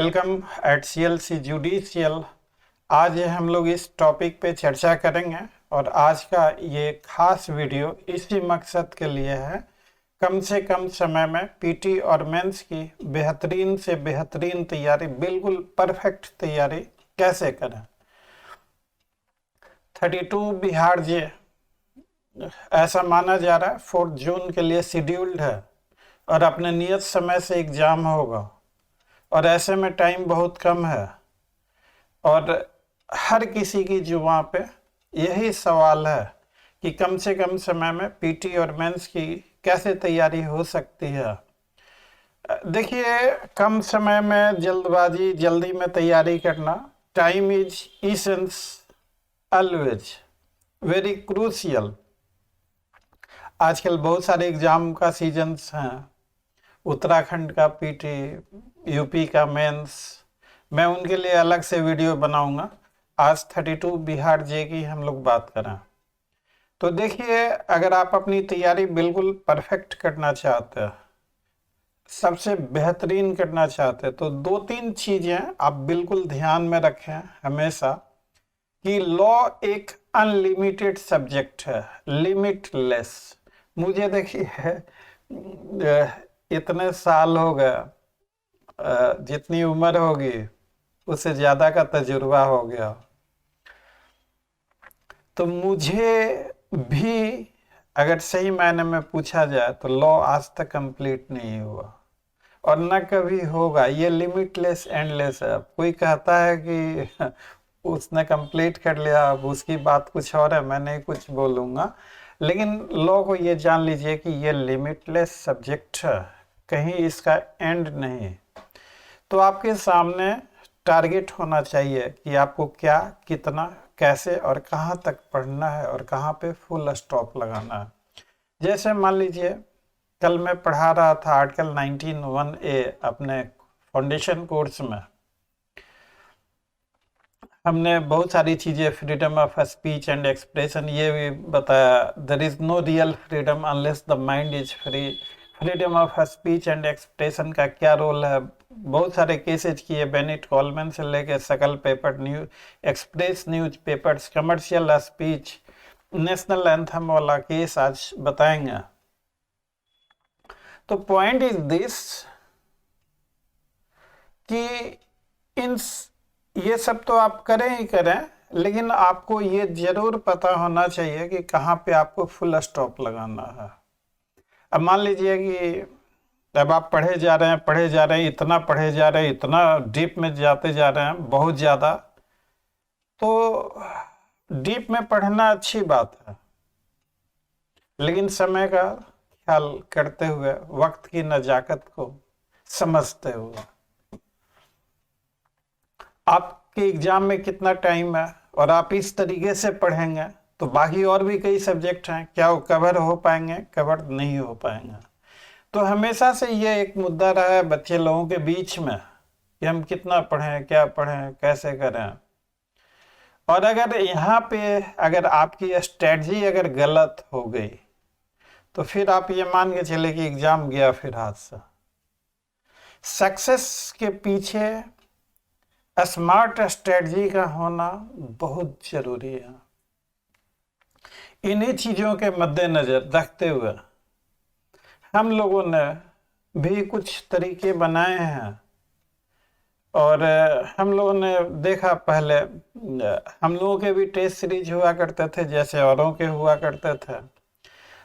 Welcome eight CLC judicial. आज हम लोग इस टॉपिक पे चर्चा करेंगे और आज का ये खास वीडियो इसी मकसद के लिए है, कम से कम समय में पीटी और मेंस की बेहतरीन से बेहतरीन तैयारी, बिल्कुल परफेक्ट तैयारी कैसे करें। 32 बिहार जे ऐसा माना जा रहा है 4 जून के लिए शेड्यूल्ड है और अपने नियत समय से एग्जाम होगा और ऐसे में टाइम बहुत कम है और हर किसी की जुबान पे यही सवाल है कि कम से कम समय में पीटी और मेंस की कैसे तैयारी हो सकती है। देखिए, कम समय में जल्दबाजी, जल्दी में तैयारी करना, time is essence always very crucial. आजकल बहुत सारे एग्जाम का सीजन्स हैं, उत्तराखंड का पीटी, यूपी का मेंस, मैं उनके लिए अलग से वीडियो बनाऊंगा। आज 32 बिहार जे की हम लोग बात करें तो देखिए, अगर आप अपनी तैयारी बिल्कुल परफेक्ट करना चाहते हैं, सबसे बेहतरीन करना चाहते हैं, तो 2-3 चीज़ें आप बिल्कुल ध्यान में रखें हमेशा कि लॉ एक अनलिमिटेड सब्जेक्ट है, लिमिटलेस। मुझे देखिए इतने साल हो गए, जितनी उम्र होगी उससे ज़्यादा का तजुर्बा हो गया, तो मुझे भी अगर सही मायने में पूछा जाए तो लॉ आज तक कंप्लीट नहीं हुआ और न कभी होगा। ये लिमिटलेस, एंडलेस है। कोई कहता है कि उसने कंप्लीट कर लिया, अब उसकी बात कुछ और है, मैं नहीं कुछ बोलूँगा, लेकिन लॉ को ये जान लीजिए कि ये लिमिटलेस सब्जेक्ट है, कहीं इसका एंड नहीं। तो आपके सामने टारगेट होना चाहिए कि आपको क्या, कितना, कैसे और कहाँ तक पढ़ना है और कहाँ पे फुल स्टॉप लगाना है। जैसे मान लीजिए, कल मैं पढ़ा रहा था आर्टिकल 19(1)(a अपने फाउंडेशन कोर्स में। हमने बहुत सारी चीज़ें, freedom of speech and expression, ये भी बताया। There is no real freedom unless the mind is free. Freedom of speech and expression का क्या रोल है, बहुत सारे केसेज किए, बेनेट कॉलमैन से लेके सकल paper, news express news papers, commercial speech, national anthem वाला केस आज बताएंगे। तो पॉइंट इज दिस कि इन ये सब तो आप करें ही करें, लेकिन आपको ये जरूर पता होना चाहिए कि कहाँ पे आपको फुल स्टॉप लगाना है। अब मान लीजिए कि अब आप पढ़े जा रहे हैं, इतना पढ़े जा रहे हैं, इतना डीप में जाते जा रहे हैं, बहुत ज़्यादा। तो डीप में पढ़ना अच्छी बात है, लेकिन समय का ख्याल करते हुए, वक्त की नजाकत को समझते हुए। आपके एग्जाम में कितना टाइम है और आप इस तरीके से पढ़ेंगे तो बाकी और भी कई सब्जेक्ट हैं, क्या वो कवर हो पाएंगे? कवर नहीं हो पाएंगे। तो हमेशा से ये एक मुद्दा रहा है बच्चे लोगों के बीच में कि हम कितना पढ़ें, क्या पढ़ें, कैसे करें। और अगर यहाँ पे अगर आपकी स्ट्रेटजी अगर गलत हो गई तो फिर आप ये मान के चले कि एग्जाम गया फिर हाथ से। सक्सेस के पीछे स्मार्ट स्ट्रेटजी का होना बहुत जरूरी है। इन्हीं चीज़ों के मद्देनजर रखते हुए हम लोगों ने भी कुछ तरीके बनाए हैं और हम लोगों ने देखा, पहले हम लोगों के भी टेस्ट सीरीज हुआ करते थे जैसे औरों के हुआ करते थे,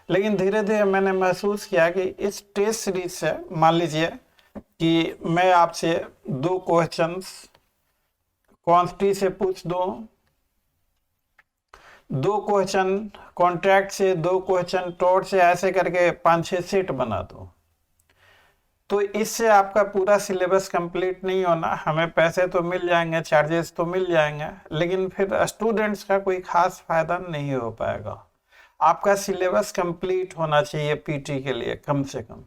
लेकिन धीरे धीरे मैंने महसूस किया कि इस टेस्ट सीरीज से, मान लीजिए कि मैं आपसे 2 क्वेश्चंस क्वांटिटी से पूछ दूं, 2 क्वेश्चन कॉन्ट्रैक्ट से, 2 क्वेश्चन टॉर्ट से, ऐसे करके 5-6 सेट बना दूं, तो इससे आपका पूरा सिलेबस कंप्लीट नहीं होना। हमें पैसे तो मिल जाएंगे, चार्जेस तो मिल जाएंगे, लेकिन फिर स्टूडेंट्स का कोई खास फायदा नहीं हो पाएगा। आपका सिलेबस कंप्लीट होना चाहिए पीटी के लिए कम से कम।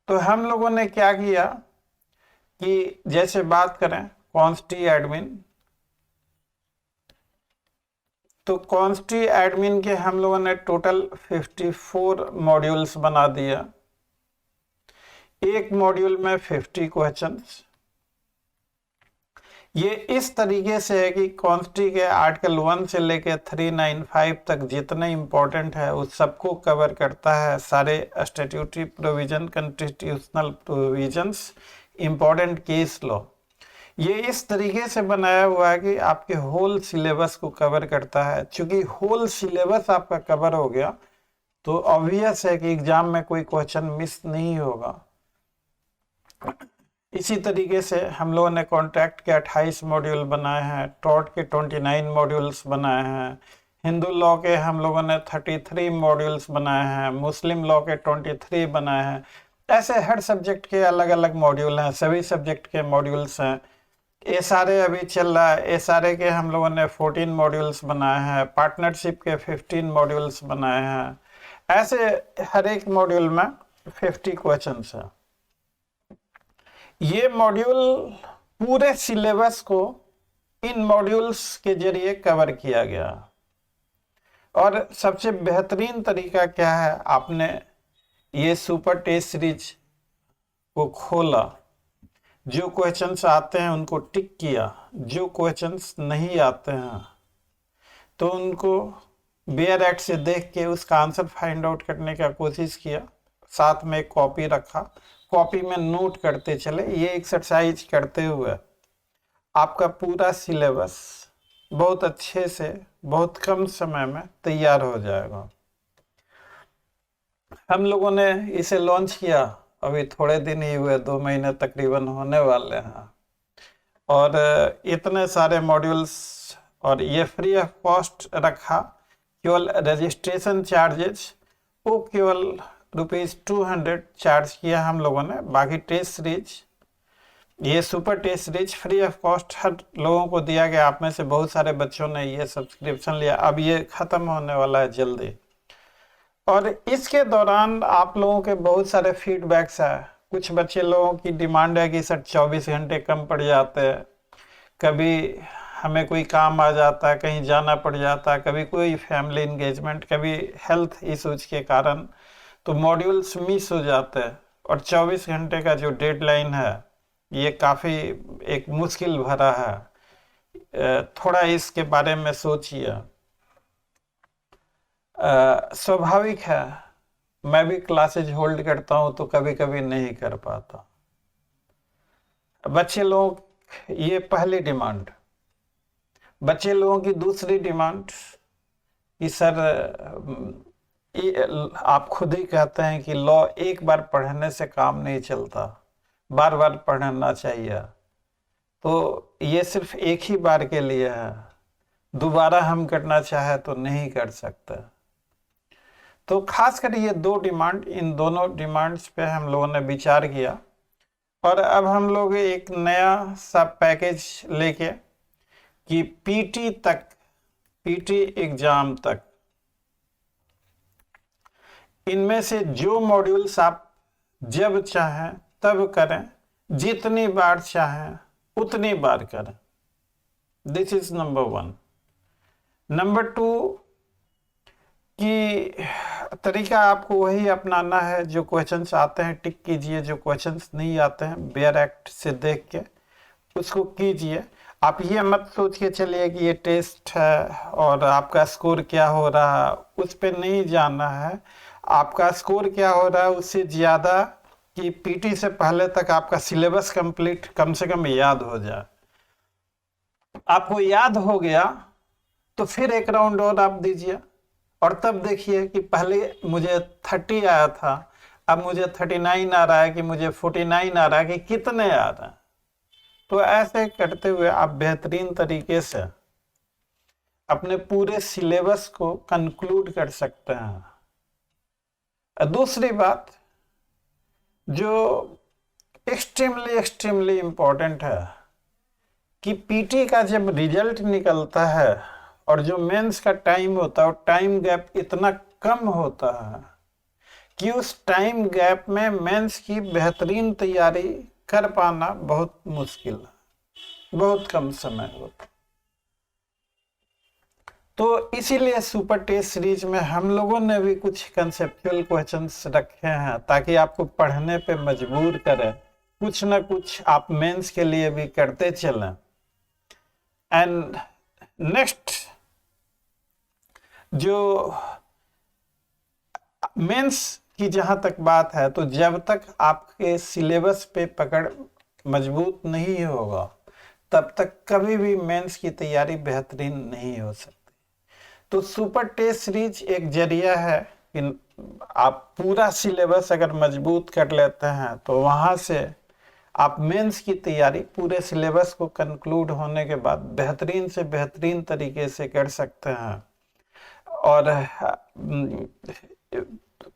तो हम लोगों ने क्या किया कि जैसे बात करें क्वांटिटी एडमिन, तो क्वांटिटी एडमिन के हम लोगों ने टोटल 54 मॉड्यूल्स बना दिया। एक मॉड्यूल में 50 क्वेश्चंस, ये इस तरीके से है कि कॉन्स्टी के आर्टिकल 1 से लेकर 395 तक जितने इम्पोर्टेंट है उस सबको कवर करता है, सारे statutory provision, constitutional provisions, important case law. ये इस तरीके से बनाया हुआ है कि आपके होल सिलेबस को कवर करता है। चूंकि होल सिलेबस आपका कवर हो गया तो ऑब्वियस है कि एग्जाम में कोई क्वेश्चन मिस नहीं होगा। इसी तरीके से हम लोगों ने कॉन्ट्रैक्ट के 28 मॉड्यूल बनाए हैं, टॉर्ट के 29 मॉड्यूल्स बनाए हैं, हिंदू लॉ के हम लोगों ने 33 मॉड्यूल्स बनाए हैं, मुस्लिम लॉ के 23 बनाए हैं। ऐसे हर सब्जेक्ट के अलग अलग मॉड्यूल हैं, सभी सब्जेक्ट के मॉड्यूल्स हैं। एसआरए अभी चल रहा है, एसआरए के हम लोगों ने 14 मॉड्यूल्स बनाए हैं, पार्टनरशिप के 15 मॉड्यूल्स बनाए हैं। ऐसे हर एक मॉड्यूल में 50 क्वेश्चंस हैं। ये मॉड्यूल पूरे सिलेबस को इन मॉड्यूल्स के जरिए कवर किया गया। और सबसे बेहतरीन तरीका क्या है, आपने ये सुपर टेस्ट सीरीज को खोला, जो क्वेश्चंस आते हैं उनको टिक किया, जो क्वेश्चंस नहीं आते हैं तो उनको बेयर एक्ट से देख के उसका आंसर फाइंड आउट करने का कोशिश किया, साथ में एक कॉपी रखा, कॉपी में नोट करते चले। ये एक्सरसाइज करते हुए आपका पूरा सिलेबस बहुत अच्छे से बहुत कम समय में तैयार हो जाएगा। हम लोगों ने इसे लॉन्च किया, अभी थोड़े दिन ही हुए, 2 महीने तकरीबन होने वाले हैं, और इतने सारे मॉड्यूल्स, और ये फ्री ऑफ कॉस्ट रखा। केवल रजिस्ट्रेशन चार्जेस वो केवल ₹200 चार्ज किया हम लोगों ने। बाकी टेस्ट सीरीज, ये super test series free of cost हर लोगों को दिया गया। आप में से बहुत सारे बच्चों ने ये सब्सक्रिप्शन लिया, अब ये ख़त्म होने वाला है जल्दी। और इसके दौरान आप लोगों के बहुत सारे फीडबैक्स है। कुछ बच्चे लोगों की डिमांड है कि सर 24 घंटे कम पड़ जाते हैं, कभी हमें कोई काम आ जाता है, कहीं जाना पड़ जाता है, कभी कोई फैमिली इंगेजमेंट, कभी हेल्थ इश्यूज के कारण तो मॉड्यूल्स मिस हो जाते हैं। और 24 घंटे का जो डेडलाइन है ये काफ़ी एक मुश्किल भरा है। थोड़ा इसके बारे में सोचिए। स्वाभाविक है, मैं भी क्लासेज होल्ड करता हूं तो कभी कभी नहीं कर पाता। बच्चे लोग, ये पहली डिमांड। बच्चे लोगों की दूसरी डिमांड कि सर आप खुद ही कहते हैं कि लॉ एक बार पढ़ने से काम नहीं चलता, बार बार पढ़ना चाहिए। तो ये सिर्फ एक ही बार के लिए है, दोबारा हम करना चाहे तो नहीं कर सकते। तो खासकर ये 2 डिमांड, इन दोनों डिमांड्स पे हम लोगों ने विचार किया। और अब हम लोग एक नया सा पैकेज लेके कि पीटी तक, पीटी एग्जाम तक, इनमें से जो मॉड्यूल्स आप जब चाहें तब करें, जितनी बार चाहें उतनी बार करें। This is number 1। नंबर 2 कि तरीका आपको वही अपनाना है, जो क्वेश्चंस आते हैं टिक कीजिए, जो क्वेश्चंस नहीं आते हैं बेयर एक्ट से देख के उसको कीजिए। आप ये मत सोच के चलिए कि ये टेस्ट है और आपका स्कोर क्या हो रहा है, उस पर नहीं जाना है। आपका स्कोर क्या हो रहा है उससे ज़्यादा कि पीटी से पहले तक आपका सिलेबस कंप्लीट कम से कम याद हो जाए। आपको याद हो गया तो फिर एक राउंड और आप दीजिए, और तब देखिए कि पहले मुझे 30 आया था, अब मुझे 39 आ रहा है कि मुझे 49 आ रहा है, कि कितने आ रहा है। तो ऐसे करते हुए आप बेहतरीन तरीके से अपने पूरे सिलेबस को कंक्लूड कर सकते हैं। दूसरी बात जो एक्सट्रीमली इम्पोर्टेंट है कि पीटी का जब रिजल्ट निकलता है और जो मेंस का टाइम होता है, टाइम गैप इतना कम होता है कि उस टाइम गैप में मेंस की बेहतरीन तैयारी कर पाना बहुत मुश्किल है, बहुत कम समय होता। तो इसीलिए सुपर टेस्ट सीरीज में हम लोगों ने भी कुछ कंसेप्चुअल क्वेश्चंस रखे हैं ताकि आपको पढ़ने पे मजबूर करें, कुछ ना कुछ आप मेंस के लिए भी करते चलें। एंड नेक्स्ट जो मेंस की जहां तक बात है, तो जब तक आपके सिलेबस पे पकड़ मजबूत नहीं होगा तब तक कभी भी मेंस की तैयारी बेहतरीन नहीं हो सकती। तो सुपर टेस्ट सीरीज एक जरिया है कि आप पूरा सिलेबस अगर मजबूत कर लेते हैं तो वहां से आप मेंस की तैयारी पूरे सिलेबस को कंक्लूड होने के बाद बेहतरीन से बेहतरीन तरीके से कर सकते हैं। और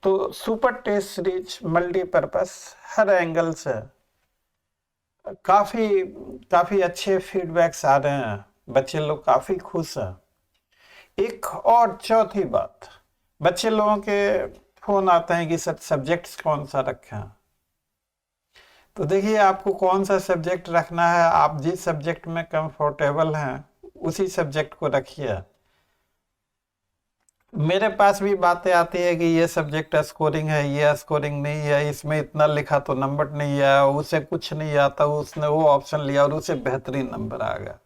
तो सुपर टेस्ट सीरीज मल्टीपर्पस हर एंगल से काफी अच्छे फीडबैक्स आ रहे हैं, बच्चे लोग काफी खुश हैं। एक और चौथी बात, बच्चे लोगों के फोन आते हैं कि सर सब्जेक्ट्स कौन सा रखें। तो देखिए आपको कौन सा सब्जेक्ट रखना है, आप जिस सब्जेक्ट में कंफर्टेबल हैं उसी सब्जेक्ट को रखिए। मेरे पास भी बातें आती है कि ये सब्जेक्ट स्कोरिंग है, ये स्कोरिंग नहीं है, इसमें इतना लिखा तो नंबर नहीं है, उसे कुछ नहीं आता, उसने वो ऑप्शन लिया और उसे बेहतरीन नंबर आ गया।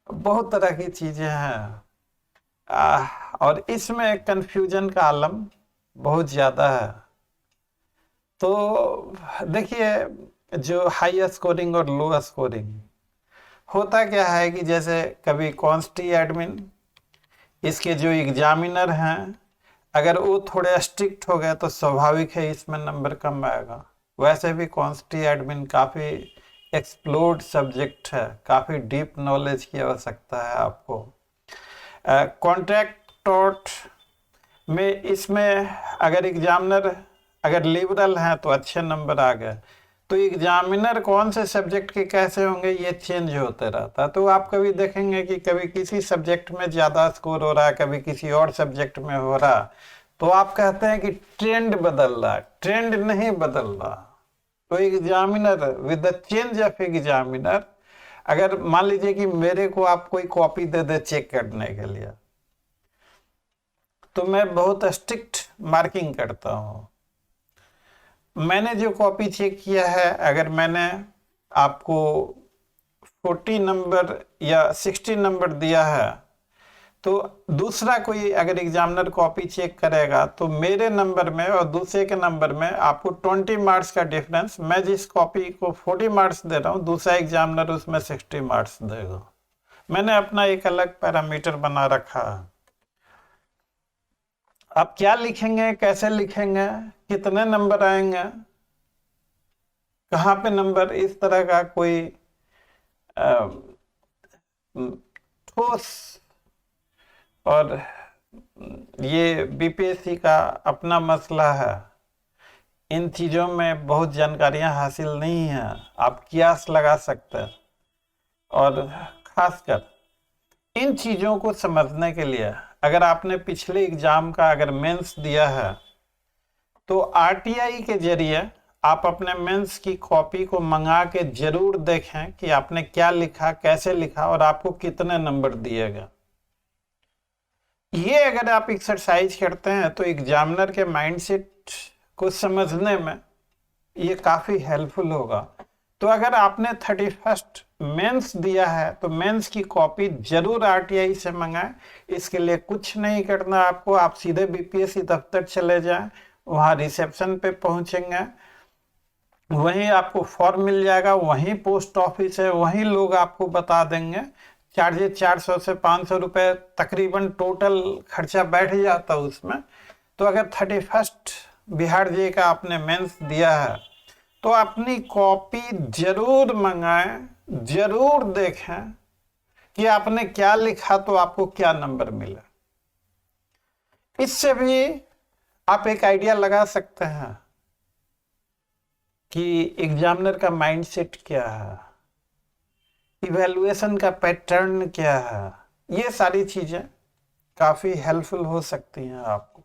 बहुत तरह की चीजें हैं और इसमें कंफ्यूजन का आलम बहुत ज्यादा है। तो देखिए जो हाई स्कोरिंग और लो स्कोरिंग होता क्या है कि जैसे कभी कॉन्स्टी एडमिन, इसके जो एग्जामिनर हैं अगर वो थोड़े स्ट्रिक्ट हो गए तो स्वाभाविक है इसमें नंबर कम आएगा। वैसे भी कॉन्स्टी एडमिन काफ़ी एक्सप्लोर्ड सब्जेक्ट है, काफ़ी डीप नॉलेज की आवश्यकता है आपको। कॉन्ट्रैक्ट टॉट में इसमें अगर एग्जामिनर अगर लिबरल हैं तो अच्छे नंबर आ गए। तो एग्जामिनर कौन से सब्जेक्ट के कैसे होंगे ये चेंज होते रहता है। तो आप कभी देखेंगे कि कभी किसी सब्जेक्ट में ज़्यादा स्कोर हो रहा है, कभी किसी और सब्जेक्ट में हो रहा, तो आप कहते हैं कि ट्रेंड बदल रहा। ट्रेंड नहीं बदल रहा। तो examiner with the change of examiner, अगर मान लीजिए कि मेरे को आप कोई कॉपी दे दे चेक करने के लिए, तो मैं बहुत स्ट्रिक्ट मार्किंग करता हूँ। मैंने जो कॉपी चेक किया है, अगर मैंने आपको 40 नंबर या 60 नंबर दिया है, तो दूसरा कोई अगर एग्जामिनर कॉपी चेक करेगा तो मेरे नंबर में और दूसरे के नंबर में आपको 20 मार्क्स का डिफरेंस, मैं जिस कॉपी को 40 मार्क्स दे रहा हूँ दूसरा एग्जामिनर उसमें 60 मार्क्स देगा। मैंने अपना एक अलग पैरामीटर बना रखा है। आप क्या लिखेंगे, कैसे लिखेंगे, कितने नंबर आएंगे, कहाँ पे नंबर, इस तरह का कोई ठोस, और ये बीपीएससी का अपना मसला है, इन चीज़ों में बहुत जानकारियां हासिल नहीं है। आप कियास लगा सकते हैं। और खासकर इन चीज़ों को समझने के लिए अगर आपने पिछले एग्जाम का अगर मेंस दिया है तो आरटीआई के जरिए आप अपने मेंस की कॉपी को मंगा के जरूर देखें कि आपने क्या लिखा, कैसे लिखा और आपको कितने नंबर दिए गए। ये अगर आप एक्सरसाइज करते हैं तो एग्जामिनर के माइंडसेट को समझने में ये काफ़ी हेल्पफुल होगा। तो अगर आपने 31st मेंस दिया है तो मेंस की कॉपी जरूर आरटीआई से मंगाएं। इसके लिए कुछ नहीं करना आपको, आप सीधे बीपीएससी दफ्तर चले जाएं, वहाँ रिसेप्शन पे पहुंचेंगे, वहीं आपको फॉर्म मिल जाएगा, वहीं पोस्ट ऑफिस है, वहीं लोग आपको बता देंगे। चार्जेस 400 से 500 रुपये तकरीबन टोटल खर्चा बैठ जाता है उसमें। तो अगर 31st बिहार जे का आपने मेंस दिया है तो अपनी कॉपी जरूर मंगाएं, जरूर देखें कि आपने क्या लिखा तो आपको क्या नंबर मिला। इससे भी आप एक आइडिया लगा सकते हैं कि एग्जामिनर का माइंडसेट क्या है, इवैल्यूएशन का पैटर्न क्या है। ये सारी चीजें काफी हेल्पफुल हो सकती हैं आपको।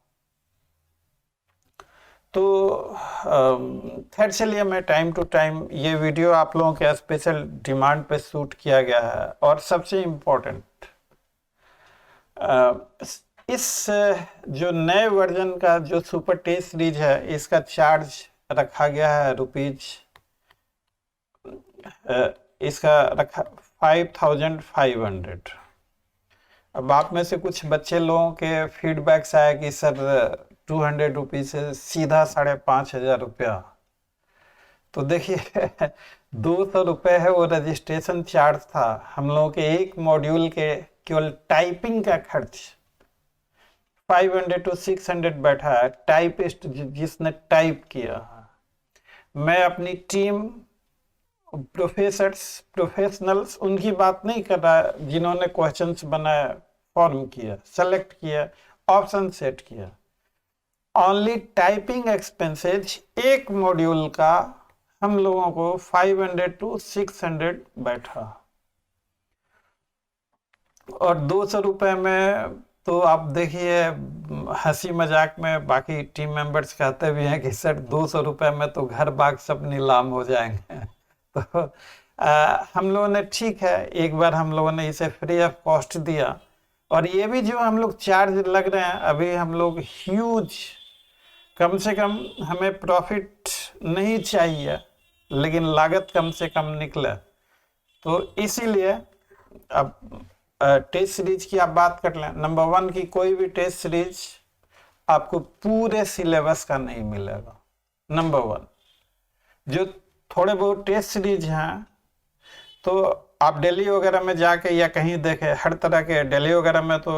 तो खैर चलिए, मैं टाइम टू टाइम ये वीडियो आप लोगों के स्पेशल डिमांड पे शूट किया गया है। और सबसे इम्पोर्टेंट, इस जो नए वर्जन का जो सुपर टेस्ट सीरीज है इसका चार्ज रखा गया है इसका रखा 5500। अब आप में से कुछ बच्चे लोगों के फीडबैक्स आया कि सर 200 रुपीज से सीधा 5500 रुपया। तो देखिए 200 रुपये है वो रजिस्ट्रेशन चार्ज था। हम लोगों के एक मॉड्यूल के केवल टाइपिंग का खर्च 500 to 600 बैठा है, टाइपिस्ट जिसने टाइप किया। मैं अपनी टीम प्रोफेशनल्स उनकी बात नहीं कर रहा जिन्होंने क्वेश्चंस बनाया, फॉर्म किया, सेलेक्ट किया, ऑप्शन सेट किया। ओनली टाइपिंग एक्सपेंसेज एक मॉड्यूल का हम लोगों को 500 to 600 बैठा। और 200 रुपये में तो आप देखिए, हंसी मजाक में बाकी टीम मेंबर्स कहते भी हैं कि सर 200 रुपये में तो घर बाग सब नीलाम हो जाएंगे। तो हम लोगों ने ठीक है, एक बार हम लोगों ने इसे फ्री ऑफ कॉस्ट दिया। और ये भी जो हम लोग चार्ज लग रहे हैं, अभी हम लोग ह्यूज, कम से कम हमें प्रॉफिट नहीं चाहिए लेकिन लागत कम से कम निकले। तो इसीलिए अब टेस्ट सीरीज की आप बात कर लें, नंबर 1 की कोई भी टेस्ट सीरीज आपको पूरे सिलेबस का नहीं मिलेगा। नंबर 1 जो थोड़े बहुत टेस्ट सीरीज हैं तो आप दिल्ली वगैरह में जाके या कहीं देखें, हर तरह के दिल्ली वगैरह में तो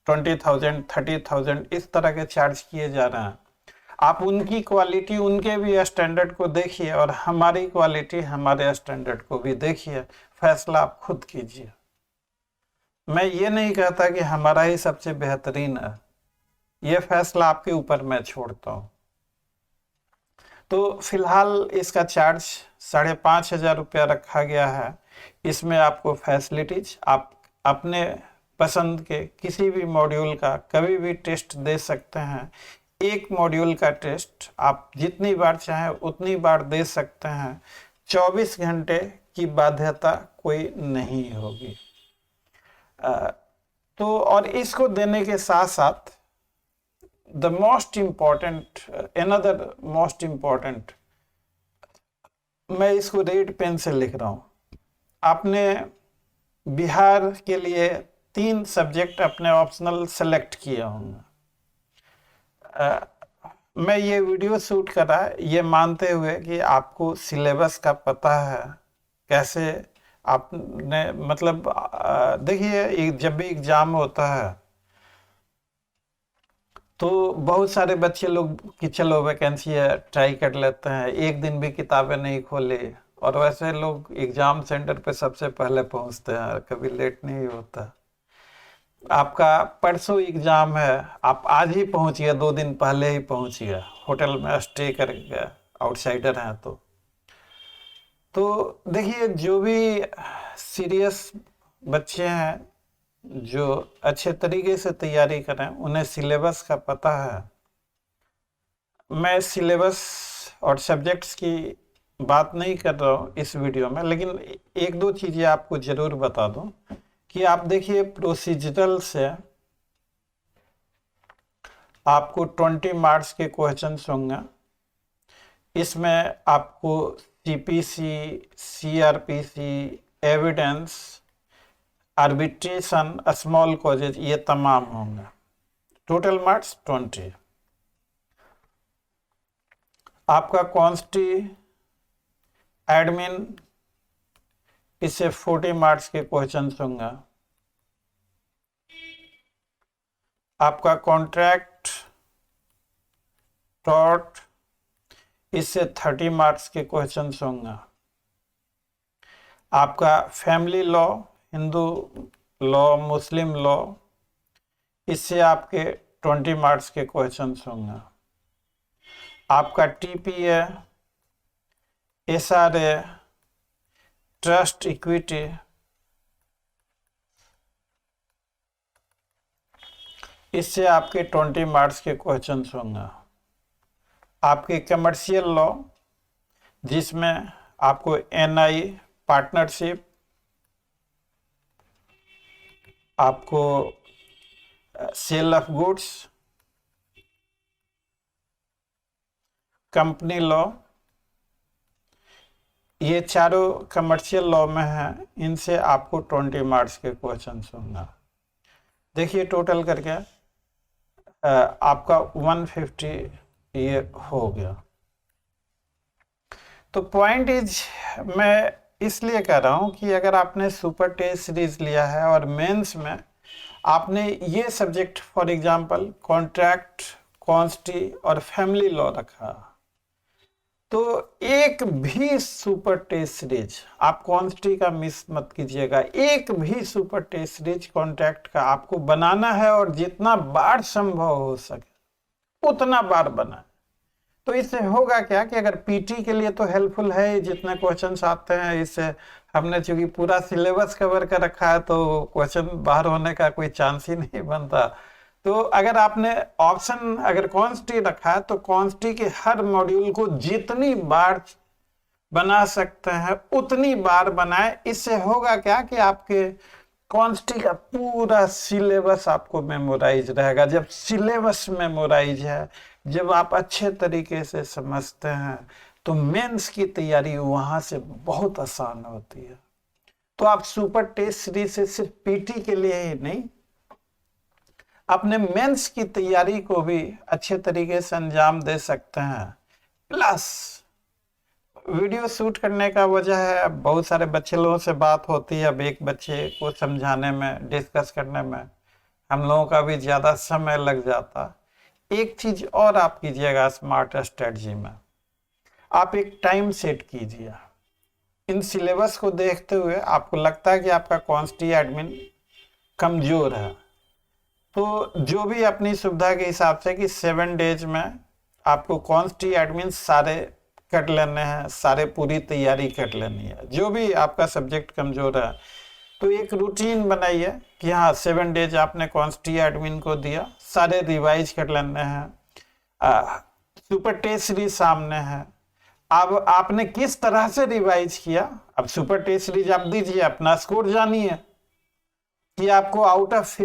20,000 30,000 इस तरह के चार्ज किए जा रहे हैं। आप उनकी क्वालिटी, उनके भी स्टैंडर्ड को देखिए और हमारी क्वालिटी, हमारे स्टैंडर्ड को भी देखिए, फैसला आप खुद कीजिए। मैं ये नहीं कहता कि हमारा ही सबसे बेहतरीन है, ये फैसला आपके ऊपर मैं छोड़ता हूँ। तो फिलहाल इसका चार्ज 5,500 रुपया रखा गया है। इसमें आपको फैसिलिटीज, आप अपने पसंद के किसी भी मॉड्यूल का कभी भी टेस्ट दे सकते हैं। एक मॉड्यूल का टेस्ट आप जितनी बार चाहें उतनी बार दे सकते हैं। 24 घंटे की बाध्यता कोई नहीं होगी। तो और इसको देने के साथ साथ the most important, another most important, मैं इसको रेड पेन से लिख रहा हूँ। आपने बिहार के लिए 3 सब्जेक्ट अपने ऑप्शनल सेलेक्ट किए होंगे। मैं ये वीडियो शूट करा ये मानते हुए कि आपको सिलेबस का पता है, कैसे आपने, मतलब देखिए जब भी एग्जाम होता है तो बहुत सारे बच्चे लोग कि चलो वैकेंसी है ट्राई कर लेते हैं, एक दिन भी किताबें नहीं खोले, और वैसे लोग एग्जाम सेंटर पे सबसे पहले पहुंचते हैं, कभी लेट नहीं होता। आपका परसों एग्जाम है, आप आज ही पहुंचिए, 2 दिन पहले ही पहुंचिए, होटल में स्टे करके, आउटसाइडर हैं तो देखिए जो भी सीरियस बच्चे हैं जो अच्छे तरीके से तैयारी करें, उन्हें सिलेबस का पता है। मैं सिलेबस और सब्जेक्ट्स की बात नहीं कर रहा हूँ इस वीडियो में, लेकिन 1-2 चीज़ें आपको ज़रूर बता दूं कि आप देखिए प्रोसीजरल से आपको 20 मार्क्स के क्वेश्चंस होंगे। इसमें आपको CPC, CrPC, evidence, arbitration, small causes, ये तमाम होंगे। Total marks 20। आपका कॉन्स्टी, एडमिन, इससे 40 मार्क्स के क्वेश्चंस होंगे। आपका कॉन्ट्रैक्ट, टॉर्ट, इससे 30 मार्क्स के क्वेश्चंस होंगे। आपका फैमिली लॉ, हिंदू लॉ, मुस्लिम लॉ, इससे आपके 20 मार्क्स के क्वेश्चंस होंगे। आपका टीपीए, एसआरए, ट्रस्ट इक्विटी, इससे आपके 20 मार्क्स के क्वेश्चंस होंगे। आपके कमर्शियल लॉ, जिसमें आपको एनआई, पार्टनरशिप, आपको sale of goods, company law, ये चारों कमर्शियल लॉ में है, इनसे आपको 20 मार्क्स के क्वेश्चन होंगे। देखिए टोटल करके आपका 150 ये हो गया। तो पॉइंट इज, मैं इसलिए कह रहा हूँ कि अगर आपने सुपर टेस्ट सीरीज लिया है और मेंस में आपने ये सब्जेक्ट फॉर एग्जांपल कॉन्ट्रैक्ट, कॉन्स्टी और फैमिली लॉ रखा, तो एक भी सुपर टेस्ट सीरीज आप कॉन्स्टी का मिस मत कीजिएगा। एक भी सुपर टेस्ट सीरीज कॉन्ट्रैक्ट का आपको बनाना है और जितना बार संभव हो सके उतना बार बनाए। तो इससे होगा क्या कि अगर पीटी के लिए तो हेल्पफुल है, जितने क्वेश्चंस आते हैं इससे हमने चूंकि पूरा सिलेबस कवर कर रखा है तो क्वेश्चन बाहर होने का कोई चांस ही नहीं बनता। तो अगर आपने ऑप्शन अगर कॉन्स्टी रखा है तो कॉन्स्टी के हर मॉड्यूल को जितनी बार बना सकते हैं उतनी बार बनाए। इससे होगा क्या कि आपके कॉन्स्टी का पूरा सिलेबस आपको मेमोराइज रहेगा। जब सिलेबस मेमोराइज है, जब आप अच्छे तरीके से समझते हैं, तो मेंस की तैयारी वहां से बहुत आसान होती है। तो आप सुपर टेस्ट सीरीज से सिर्फ पीटी के लिए ही नहीं, अपने मेंस की तैयारी को भी अच्छे तरीके से अंजाम दे सकते हैं। प्लस वीडियो शूट करने का वजह है, अब बहुत सारे बच्चे लोगों से बात होती है, अब एक बच्चे को समझाने में, डिस्कस करने में हम लोगों का भी ज़्यादा समय लग जाता। एक चीज़ और आप कीजिएगा स्मार्ट स्ट्रेटजी में, आप एक टाइम सेट कीजिए। इन सिलेबस को देखते हुए आपको लगता है कि आपका कॉन्स्टी एडमिन कमज़ोर है, तो जो भी अपनी सुविधा के हिसाब से कि 7 डेज में आपको कॉन्स्टी एडमिन सारे कर लेने हैं, सारे पूरी तैयारी कर लेनी है। जो भी आपका सब्जेक्ट कमज़ोर है तो एक रूटीन बनाइए कि हाँ 7 डेज आपने कॉन्स्टी एडमिन को दिया, सारे रिवाइज कर लेने हैं। सुपर टेस्ट सीरीज सामने है, अब आपने किस तरह से रिवाइज किया, अब सुपर टेस्ट सीरीज आप दीजिए, अपना स्कोर जानिए कि आपको आउट ऑफ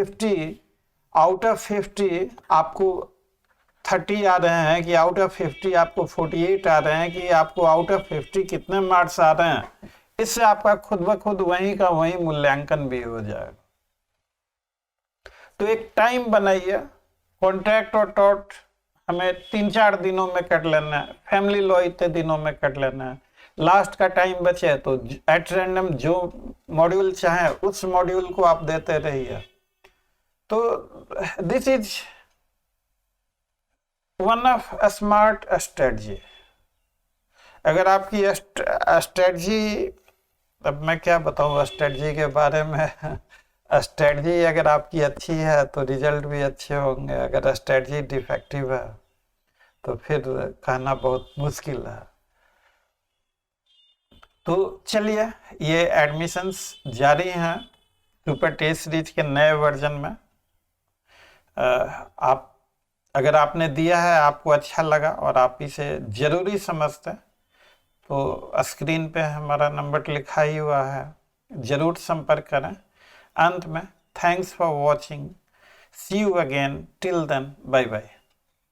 50 आपको 30 आ रहे हैं कि आउट ऑफ 50 आपको 48 आ रहे हैं कि आपको आउट ऑफ 50 कितने मार्क्स आ रहे हैं। इससे आपका खुद ब खुद वहीं का वहीं मूल्यांकन भी हो जाएगा। तो एक टाइम बनाइए, कॉन्ट्रैक्ट और टॉट हमें 3-4 दिनों में कर लेना है, फैमिली लॉ इतने दिनों में कर लेना है। लास्ट का टाइम बचे तो एट रैंडम जो मॉड्यूल चाहे उस मॉड्यूल को आप देते रहिए। तो this is one of a smart strategy. अगर आपकी स्ट्रेटजी, अब मैं क्या बताऊँ स्ट्रेटजी के बारे में, स्ट्रेटजी अगर आपकी अच्छी है तो रिजल्ट भी अच्छे होंगे, अगर स्ट्रेटजी डिफेक्टिव है तो फिर कहना बहुत मुश्किल है। तो चलिए, ये एडमिशन्स जारी हैं सुपर टेस्ट सीरीज के नए वर्जन में। आप अगर आपने दिया है, आपको अच्छा लगा और आप इसे ज़रूरी समझते हैं तो स्क्रीन पे हमारा नंबर लिखा ही हुआ है, ज़रूर संपर्क करें। अंत में thanks for watching, see you again, till then bye bye.